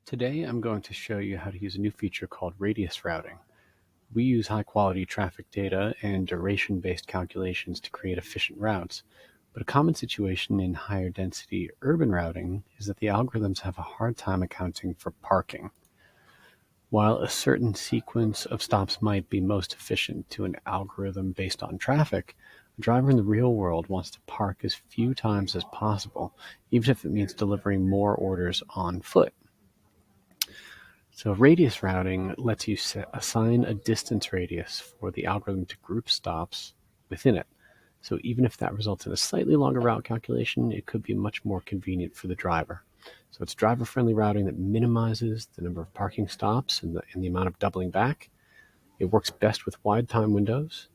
Today I'm going to show you how to use a new feature called radius routing. We use high-quality traffic data and duration-based calculations to create efficient routes, but a common situation in higher density urban routing is that the algorithms have a hard time accounting for parking. While a certain sequence of stops might be most efficient to an algorithm based on traffic, a driver in the real world wants to park as few times as possible, even if it means delivering more orders on foot. So radius routing lets you assign a distance radius for the algorithm to group stops within it. So even if that results in a slightly longer route calculation, it could be much more convenient for the driver. So it's driver-friendly routing that minimizes the number of parking stops and the amount of doubling back. It works best with wide time windows.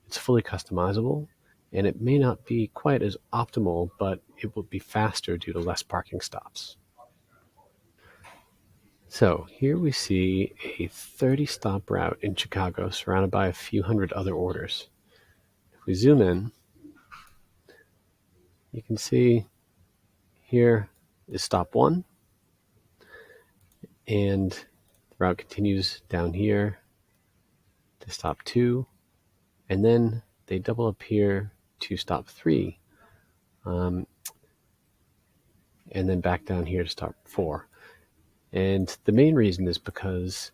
It's fully customizable, and it may not be quite as optimal, but it will be faster due to less parking stops. So here we see a 30-stop route in Chicago surrounded by a few hundred other orders. If we zoom in, you can see here is stop 1, and the route continues down here to stop 2, and then they double up here to stop 3, and then back down here to stop 4. And the main reason is because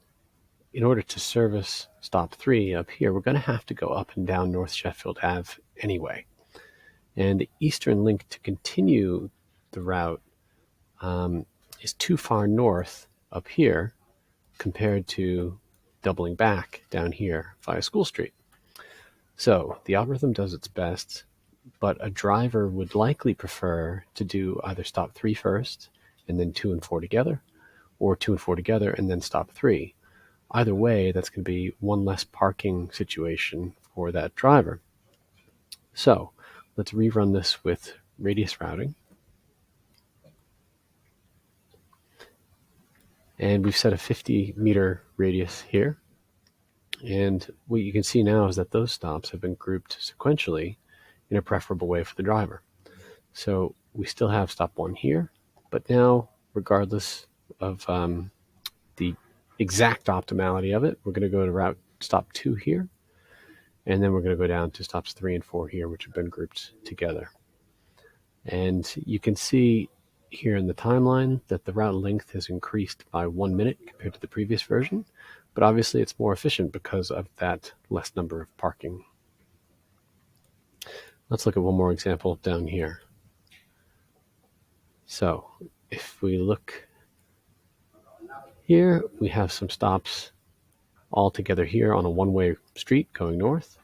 in order to service stop 3 up here, we're going to have to go up and down North Sheffield Ave anyway. And the eastern link to continue the route is too far north up here compared to doubling back down here via School Street. So the algorithm does its best, but a driver would likely prefer to do either stop 3 first and then 2 and 4 together, or 2 and 4 together and then stop 3. Either way, that's going to be one less parking situation for that driver. So let's rerun this with radius routing. And we've set a 50-meter radius here. And what you can see now is that those stops have been grouped sequentially in a preferable way for the driver. So we still have stop 1 here, but now, regardless of the exact optimality of it, we're going to go to route stop 2 here, and then we're going to go down to stops 3 and 4 here, which have been grouped together. And you can see here in the timeline that the route length has increased by 1 minute compared to the previous version, but obviously it's more efficient because of that less number of parking. Let's look at one more example down here. So if we look here, we have some stops all together here on a one-way street going north.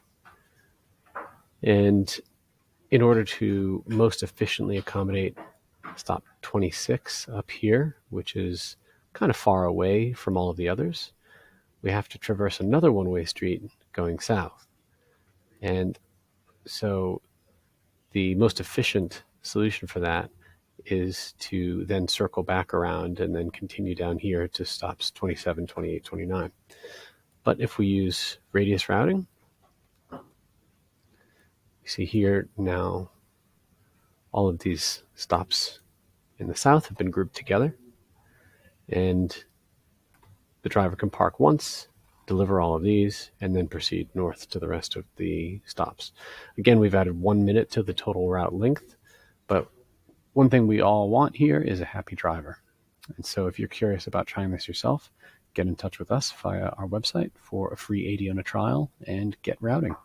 And in order to most efficiently accommodate stop 26 up here, which is kind of far away from all of the others, we have to traverse another one-way street going south. And so the most efficient solution for that is to then circle back around and then continue down here to stops 27, 28, 29. But if we use radius routing, you see here now all of these stops in the south have been grouped together, and the driver can park once, deliver all of these, and then proceed north to the rest of the stops. Again, we've added 1 minute to the total route length, but one thing we all want here is a happy driver. And so if you're curious about trying this yourself, get in touch with us via our website for a free Adiona trial and get routing.